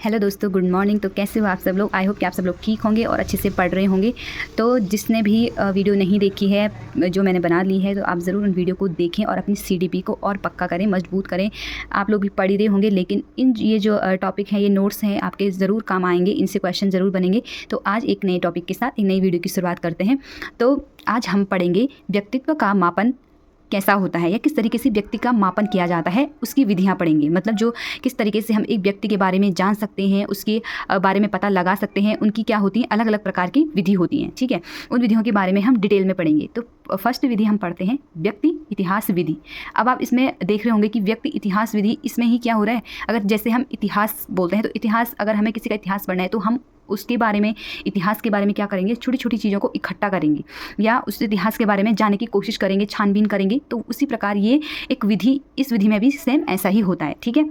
Hello दोस्तों, good morning. तो कैसे हो आप सब लोग? आई होप कि आप सब लोग ठीक होंगे और अच्छे से पढ़ रहे होंगे। तो जिसने भी वीडियो नहीं देखी है जो मैंने बना ली है, तो आप ज़रूर उन वीडियो को देखें और अपनी सीडीपी को और पक्का करें, मजबूत करें। आप लोग भी पढ़ ही रहे होंगे, लेकिन ये जो टॉपिक हैं, ये नोट्स हैं, आपके ज़रूर काम आएंगे, इनसे क्वेश्चन ज़रूर बनेंगे। तो आज एक नए टॉपिक के साथ एक नई वीडियो की शुरुआत करते हैं। तो आज हम पढ़ेंगे व्यक्तित्व का मापन कैसा होता है या किस तरीके से व्यक्ति का मापन किया जाता है, उसकी विधियां पढ़ेंगे। मतलब जो किस तरीके से हम एक व्यक्ति के बारे में जान सकते हैं, उसके बारे में पता लगा सकते हैं, उनकी क्या होती हैं, अलग अलग प्रकार की विधि होती हैं। ठीक है, उन विधियों के बारे में हम डिटेल में पढ़ेंगे। तो फर्स्ट विधि हम पढ़ते हैं व्यक्ति इतिहास विधि। अब आप इसमें देख रहे होंगे कि व्यक्ति इतिहास विधि, इसमें ही क्या हो रहा है, अगर जैसे हम इतिहास बोलते हैं तो इतिहास, अगर हमें किसी का इतिहास पढ़ना है तो हम उसके बारे में, इतिहास के बारे में क्या करेंगे, छोटी छोटी चीज़ों को इकट्ठा करेंगे या उस इतिहास के बारे में जानने की कोशिश करेंगे, छानबीन करेंगे। तो उसी प्रकार ये एक विधि, इस विधि में भी सेम ऐसा ही होता है। ठीक है,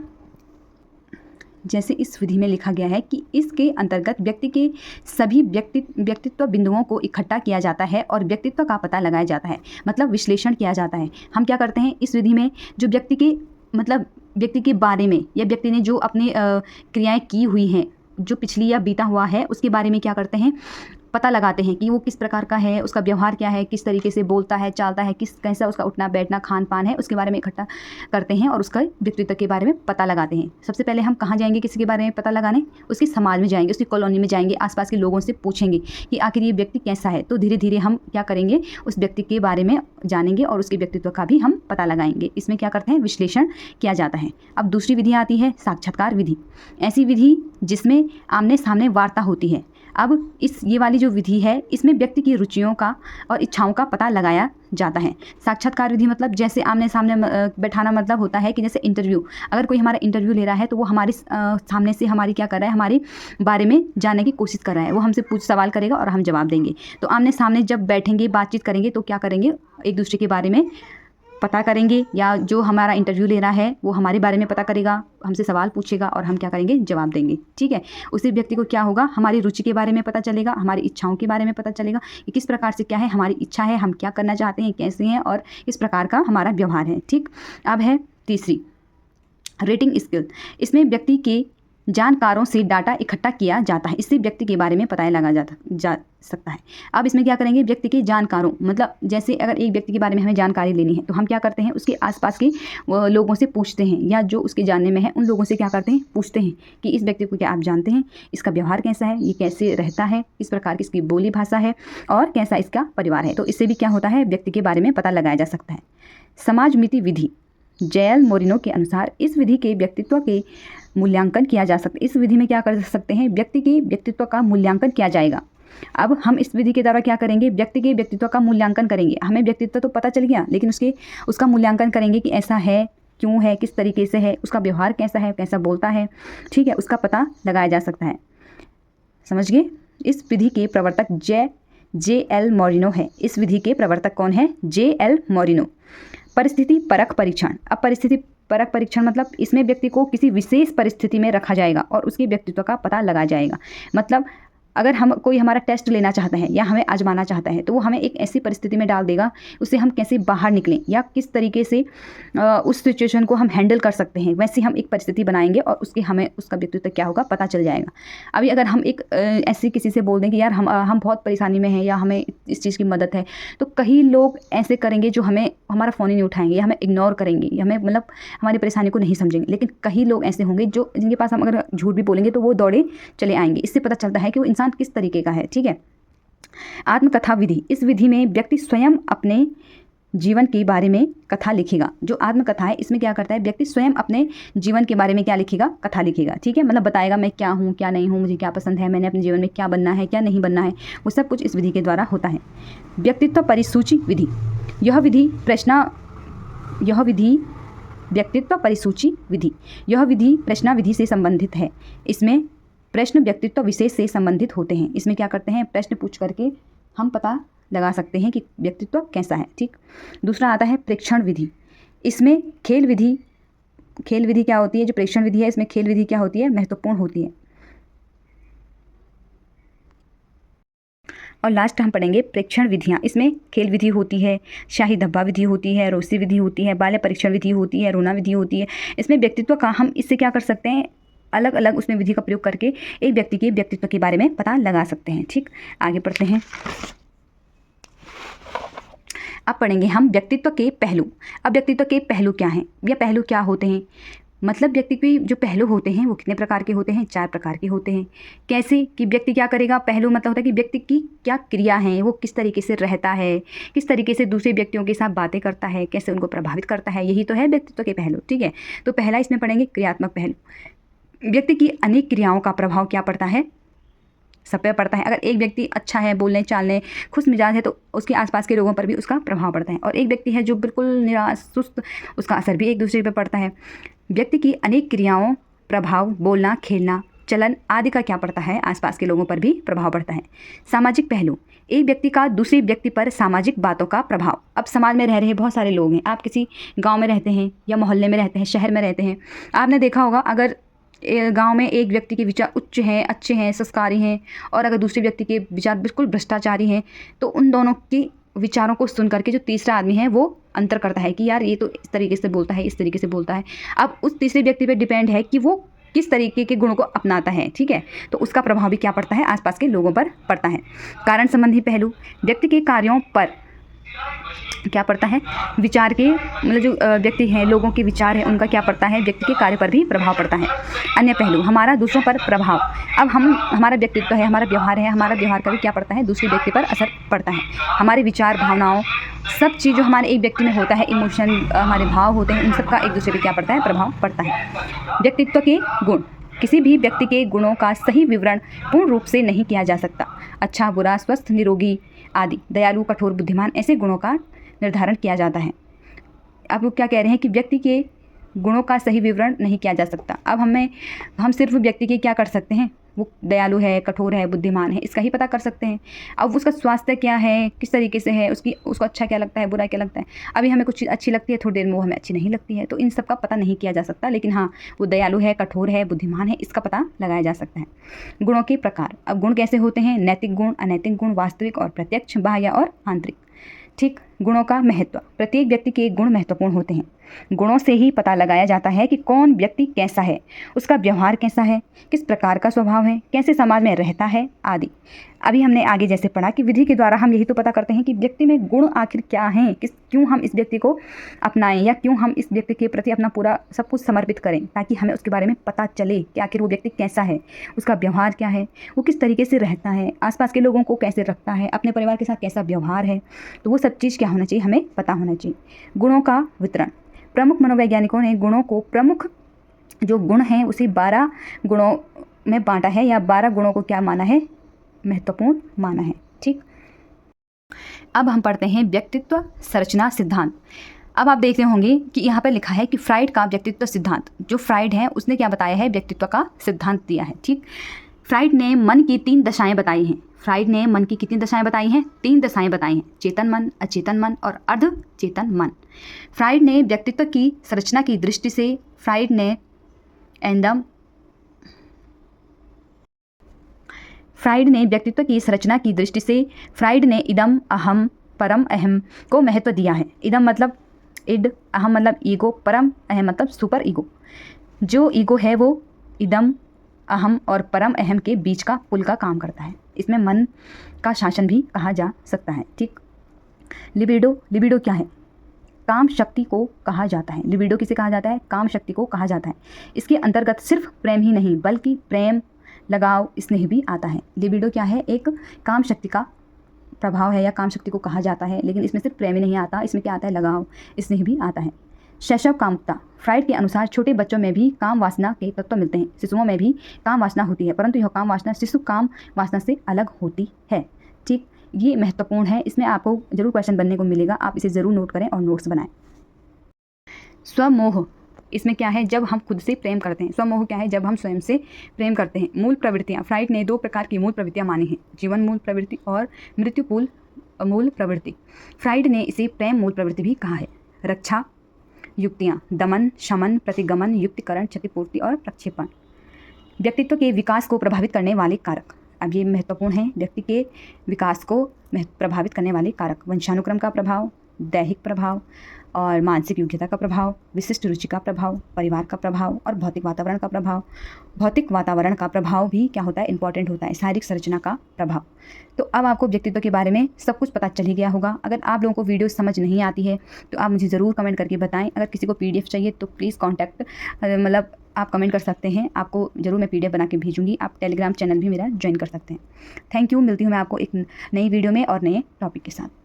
जैसे इस विधि में लिखा गया है कि इसके अंतर्गत व्यक्ति के सभी व्यक्तित्व बिंदुओं को इकट्ठा किया जाता है और व्यक्तित्व का पता लगाया जाता है, मतलब विश्लेषण किया जाता है। हम क्या करते हैं इस विधि में, जो व्यक्ति के, मतलब व्यक्ति के बारे में या व्यक्ति ने जो अपनी क्रियाएं की हुई हैं, जो पिछली या बीता हुआ है, उसके बारे में क्या करते हैं, पता लगाते हैं कि वो किस प्रकार का है, उसका व्यवहार क्या है, किस तरीके से बोलता है, चालता है, कैसा उसका उठना बैठना खान पान है, उसके बारे में इकट्ठा करते हैं और उसका व्यक्तित्व के बारे में पता लगाते हैं। सबसे पहले हम कहाँ जाएंगे किसी के बारे में पता लगाने? उसके समाज में जाएंगे, उसकी कॉलोनी में जाएंगे, आसपास के लोगों से पूछेंगे कि आखिर ये व्यक्ति कैसा है। तो धीरे धीरे हम क्या करेंगे, उस व्यक्ति के बारे में जानेंगे और उसके व्यक्तित्व का भी हम पता लगाएंगे। इसमें क्या करते हैं, विश्लेषण किया जाता है। अब दूसरी विधि आती है साक्षात्कार विधि। ऐसी विधि जिसमें आमने सामने वार्ता होती है। अब ये वाली जो विधि है, इसमें व्यक्ति की रुचियों का और इच्छाओं का पता लगाया जाता है। साक्षात्कार विधि मतलब जैसे आमने सामने बैठाना, मतलब होता है कि जैसे इंटरव्यू, अगर कोई हमारा इंटरव्यू ले रहा है तो वो हमारे सामने से हमारी क्या कर रहा है, हमारे बारे में जानने की कोशिश कर रहा है। वो हमसे सवाल करेगा और हम जवाब देंगे। तो आमने सामने जब बैठेंगे, बातचीत करेंगे, तो क्या करेंगे, एक दूसरे के बारे में पता करेंगे, या जो हमारा इंटरव्यू ले रहा है वो हमारे बारे में पता करेगा, हमसे सवाल पूछेगा और हम क्या करेंगे, जवाब देंगे। ठीक है, उसी व्यक्ति को क्या होगा, हमारी रुचि के बारे में पता चलेगा, हमारी इच्छाओं के बारे में पता चलेगा कि किस प्रकार से क्या है हमारी इच्छा है, हम क्या करना चाहते हैं, कैसे हैं और किस प्रकार का हमारा व्यवहार है। ठीक, अब है तीसरी रेटिंग स्किल। इसमें व्यक्ति के जानकारों से डाटा इकट्ठा किया जाता है, इससे व्यक्ति के बारे में पता लगा जा सकता है। अब इसमें क्या करेंगे, व्यक्ति के जानकारों, मतलब जैसे अगर एक व्यक्ति के बारे में हमें जानकारी लेनी है तो हम क्या करते हैं, उसके आसपास के लोगों से पूछते हैं, या जो उसके जानने में है उन लोगों से क्या करते हैं, पूछते हैं कि इस व्यक्ति को क्या आप जानते हैं, इसका व्यवहार कैसा है, ये कैसे रहता है, किस प्रकार की इसकी बोली भाषा है और कैसा इसका परिवार है। तो इससे भी क्या होता है, व्यक्ति के बारे में पता लगाया जा सकता है। समाज मिति विधि, जेएल मोरिनो के अनुसार इस विधि के व्यक्तित्व के मूल्यांकन किया जा सकता है। इस विधि में क्या कर सकते हैं, व्यक्ति के व्यक्तित्व का मूल्यांकन किया जाएगा। अब हम इस विधि के द्वारा क्या करेंगे, व्यक्ति के व्यक्तित्व का मूल्यांकन करेंगे। हमें व्यक्तित्व तो पता चल गया, लेकिन उसका मूल्यांकन करेंगे कि ऐसा है, क्यों है, किस तरीके से है, उसका व्यवहार कैसा है, कैसा बोलता है। ठीक है, उसका पता लगाया जा सकता है। समझ गए? इस विधि के प्रवर्तक जेएल मोरिनो है। इस विधि के प्रवर्तक कौन है, जेएल मोरिनो। परिस्थिति परक परीक्षण। अब परिस्थिति परक परीक्षण मतलब इसमें व्यक्ति को किसी विशेष परिस्थिति में रखा जाएगा और उसके व्यक्तित्व का पता लगाया जाएगा। मतलब अगर कोई हमारा टेस्ट लेना चाहता है या हमें आजमाना चाहता है, तो वो हमें एक ऐसी परिस्थिति में डाल देगा, उससे हम कैसे बाहर निकलें या किस तरीके से उस सिचुएशन को हम हैंडल कर सकते हैं, वैसे हम एक परिस्थिति बनाएंगे और हमें उसका व्यक्तित्व क्या होगा, पता चल जाएगा। अभी अगर हम एक ऐसी किसी से बोल दें कि यार हम बहुत परेशानी में हैं या हमें इस चीज़ की मदद है, तो कई लोग ऐसे करेंगे जो हमारा फ़ोन ही नहीं उठाएंगे या हमें इग्नोर करेंगे या हमें मतलब हमारी परेशानी को नहीं समझेंगे। लेकिन कई लोग ऐसे होंगे जिनके पास हम अगर झूठ भी बोलेंगे तो वो दौड़े चले आएंगे। इससे पता चलता है कि वो इंसान किस तरीके का है। ठीक है, आत्मकथा विधि। इस विधि में व्यक्ति स्वयं अपने जीवन के बारे में कथा लिखेगा। जो आत्मकथा है, इसमें क्या करता है, व्यक्ति स्वयं अपने जीवन के बारे में क्या लिखेगा, कथा लिखेगा। ठीक है, मतलब बताएगा मैं क्या हूँ, क्या नहीं हूँ, मुझे क्या पसंद है, मैंने अपने जीवन में क्या बनना है, क्या नहीं बनना है, वो सब कुछ इस विधि के द्वारा होता है। व्यक्तित्व परिसूची विधि। यह विधि व्यक्तित्व परिसूची विधि, यह विधि प्रश्न विधि से संबंधित है। इसमें प्रश्न व्यक्तित्व विशेष से संबंधित होते हैं। इसमें क्या करते हैं, प्रश्न पूछ करके हम पता लगा सकते हैं कि व्यक्तित्व कैसा है। ठीक, दूसरा आता है प्रेक्षण विधि। इसमें खेल विधि क्या होती है, जो प्रेक्षण विधि है इसमें खेल विधि क्या होती है, महत्वपूर्ण होती है। और लास्ट हम पढ़ेंगे प्रेक्षण विधियाँ। इसमें खेल विधि होती है, शाही धब्बा विधि होती है, रोसी विधि होती है, बाल्य परीक्षण विधि होती है, रोना विधि होती है। इसमें व्यक्तित्व का हम इससे क्या कर सकते हैं, अलग अलग उसमें विधि का प्रयोग करके एक व्यक्ति के व्यक्तित्व के बारे में पता लगा सकते हैं। ठीक, आगे पढ़ते हैं। अब पढ़ेंगे हम व्यक्तित्व के पहलू। अब व्यक्तित्व के पहलू क्या हैं या पहलू क्या होते हैं, मतलब व्यक्ति के जो पहलू होते हैं वो कितने प्रकार के होते हैं, 4 प्रकार के होते हैं। कैसे कि व्यक्ति क्या करेगा, पहलू मतलब होता है कि व्यक्ति की क्या क्रिया है, वो किस तरीके से रहता है, किस तरीके से दूसरे व्यक्तियों के साथ बातें करता है, कैसे उनको प्रभावित करता है, यही तो है व्यक्तित्व के पहलू। ठीक है, तो पहला इसमें पढ़ेंगे क्रियात्मक पहलू। व्यक्ति की अनेक क्रियाओं का प्रभाव क्या पड़ता है, सब पे पड़ता है। अगर एक व्यक्ति अच्छा है, बोलने चालने, खुश मिजाज है, तो उसके आसपास के लोगों पर भी उसका प्रभाव पड़ता है। और एक व्यक्ति है जो बिल्कुल निराश सुस्त, उसका असर भी एक दूसरे पर पड़ता है। व्यक्ति की अनेक क्रियाओं, प्रभाव, बोलना, खेलना, चलन आदि का क्या पड़ता है, आसपास के लोगों पर भी प्रभाव पड़ता है। सामाजिक पहलू, एक व्यक्ति का दूसरे व्यक्ति पर सामाजिक बातों का प्रभाव। अब समाज में रह रहे बहुत सारे लोग हैं, आप किसी गाँव में रहते हैं या मोहल्ले में रहते हैं, शहर में रहते हैं, आपने देखा होगा अगर गांव में एक व्यक्ति के विचार उच्च हैं, अच्छे हैं, संस्कारी हैं, और अगर दूसरे व्यक्ति के विचार बिल्कुल भ्रष्टाचारी हैं, तो उन दोनों के विचारों को सुन करके जो तीसरा आदमी है वो अंतर करता है कि यार ये तो इस तरीके से बोलता है, इस तरीके से बोलता है। अब उस तीसरे व्यक्ति पे डिपेंड है कि वो किस तरीके के गुणों को अपनाता है। ठीक है, तो उसका प्रभाव भी क्या पड़ता है, आसपास के लोगों पर पड़ता है। कारण संबंधी पहलू, व्यक्ति के कार्यों पर क्या पड़ता है, विचार के मतलब जो व्यक्ति हैं, लोगों के विचार हैं, उनका क्या पड़ता है, व्यक्ति के कार्य पर भी प्रभाव पड़ता है। अन्य पहलू, हमारा दूसरों पर प्रभाव। अब हमारा व्यक्तित्व है, हमारा व्यवहार है, हमारा व्यवहार का भी क्या पड़ता है, दूसरे व्यक्ति पर असर पड़ता है। हमारे विचार, भावनाओं, सब चीज़ जो हमारे एक व्यक्ति में होता है, इमोशन, हमारे भाव होते हैं, इन सब का एक दूसरे पर क्या पड़ता है, प्रभाव पड़ता है। व्यक्तित्व के गुण, किसी भी व्यक्ति के गुणों का सही विवरण पूर्ण रूप से नहीं किया जा सकता। अच्छा, बुरा, स्वस्थ, निरोगी आदि, दयालु, कठोर, बुद्धिमान, ऐसे गुणों का निर्धारण किया जाता है। अब वो क्या कह रहे हैं कि व्यक्ति के गुणों का सही विवरण नहीं किया जा सकता। अब हम सिर्फ व्यक्ति के क्या कर सकते हैं, वो दयालु है, कठोर है, बुद्धिमान है, इसका ही पता कर सकते हैं। अब उसका स्वास्थ्य क्या है, किस तरीके से है, उसको अच्छा क्या लगता है, बुरा क्या लगता है। अभी हमें कुछ चीज़ अच्छी लगती है, थोड़ी देर में वो हमें अच्छी नहीं लगती है, तो इन सब का पता नहीं किया जा सकता। लेकिन हाँ, वो दयालु है, कठोर है, बुद्धिमान है, इसका पता लगाया जा सकता है। गुणों के प्रकार, अब गुण कैसे होते हैं, नैतिक गुण, अनैतिक गुण, वास्तविक और प्रत्यक्ष, बाह्य और आंतरिक। ठीक, गुणों का महत्व, प्रत्येक व्यक्ति के गुण महत्वपूर्ण होते हैं। गुणों से ही पता लगाया जाता है कि कौन व्यक्ति कैसा है, उसका व्यवहार कैसा है, किस प्रकार का स्वभाव है, कैसे समाज में रहता है आदि। अभी हमने आगे जैसे पढ़ा कि विधि के द्वारा हम यही तो पता करते हैं कि व्यक्ति में गुण आखिर क्या हैं, क्यों हम इस व्यक्ति को अपनाएं या क्यों हम इस व्यक्ति के प्रति अपना पूरा सब कुछ समर्पित करें, ताकि हमें उसके बारे में पता चले कि आखिर वो व्यक्ति कैसा है, उसका व्यवहार क्या है, वो किस तरीके से रहता है, आसपास के लोगों को कैसे रखता है, अपने परिवार के साथ कैसा व्यवहार है। तो वो सब चीज़ क्या होना चाहिए, हमें पता होना चाहिए। गुणों का वितरण, प्रमुख मनोवैज्ञानिकों ने गुणों को, प्रमुख जो गुण हैं उसे 12 गुणों में बांटा है, या 12 गुणों को क्या माना है, महत्वपूर्ण माना है। ठीक, अब हम पढ़ते हैं व्यक्तित्व संरचना सिद्धांत। अब आप देख रहे होंगे कि यहाँ पर लिखा है कि फ्राइड का व्यक्तित्व सिद्धांत, जो फ्राइड है उसने क्या बताया है, व्यक्तित्व का सिद्धांत दिया है। ठीक, फ्राइड ने मन की 3 दशाएं बताई हैं। फ्राइड ने मन की कितनी दशाएं बताई हैं, 3 दशाएं बताई हैं, चेतन मन, अचेतन मन और अर्ध चेतन मन। फ्राइड ने व्यक्तित्व की संरचना की दृष्टि से फ्राइड ने व्यक्तित्व की संरचना की दृष्टि से फ्राइड ने इदम, अहम, परम अहम को महत्व दिया है। इदम मतलब इड, अहम मतलब ईगो, परम अहम मतलब सुपर ईगो। जो ईगो है वो इदम, अहम और परम अहम के बीच का पुल का काम करता है। इसमें मन का शासन भी कहा जा सकता है। ठीक, लिबिडो, लिबिडो क्या है, काम शक्ति को कहा जाता है। लिबिडो किसे कहा जाता है, काम शक्ति को कहा जाता है। इसके अंतर्गत सिर्फ प्रेम ही नहीं बल्कि प्रेम, लगाव, स्नेह भी आता है। लिबिडो क्या है, एक काम शक्ति का प्रभाव है या काम शक्ति को कहा जाता है, लेकिन इसमें सिर्फ प्रेम ही नहीं आता, इसमें क्या आता है, लगाव, स्नेह भी आता है। शैशव कामुकता, फ्राइड के अनुसार छोटे बच्चों में भी काम वासना के तत्व मिलते हैं, शिशुओं में भी काम वासना होती है, परंतु यह काम वासना शिशु काम वासना से अलग होती है। ठीक, ये महत्वपूर्ण है, इसमें आपको जरूर क्वेश्चन बनने को मिलेगा, आप इसे ज़रूर नोट करें और नोट्स बनाएं। स्वमोह, इसमें क्या है, जब हम खुद से प्रेम करते हैं। स्वमोह क्या है, जब हम स्वयं से प्रेम करते हैं। मूल प्रवृत्तियाँ, फ्राइड ने 2 प्रकार की मूल प्रवृत्तियाँ मानी हैं, जीवन मूल प्रवृत्ति और मृत्यु मूल प्रवृत्ति। फ्राइड ने इसे प्रेम मूल प्रवृत्ति भी कहा है। रक्षा युक्तियाँ, दमन, शमन, प्रतिगमन, युक्तिकरण, क्षतिपूर्ति और प्रक्षेपण। व्यक्तित्व के विकास को प्रभावित करने वाले कारक, अब ये महत्वपूर्ण है, व्यक्ति के विकास को प्रभावित करने वाले कारक। वंशानुक्रम का प्रभाव, दैहिक प्रभाव और मानसिक योग्यता का प्रभाव, विशिष्ट रुचि का प्रभाव, परिवार का प्रभाव और भौतिक वातावरण का प्रभाव। भौतिक वातावरण का प्रभाव भी क्या होता है, इंपॉर्टेंट होता है, शारीरिक संरचना का प्रभाव। तो अब आपको व्यक्तित्व के बारे में सब कुछ पता चल ही गया होगा। अगर आप लोगों को वीडियो समझ नहीं आती है तो आप मुझे ज़रूर कमेंट करके बताएं। अगर किसी को PDF चाहिए तो प्लीज़ कॉन्टैक्ट मतलब आप कमेंट कर सकते हैं, आपको ज़रूर मैं PDF बना के भेजूँगी। आप टेलीग्राम चैनल भी मेरा ज्वाइन कर सकते हैं। Thank you. मिलती हूँ मैं आपको एक नई वीडियो में और नए टॉपिक के साथ।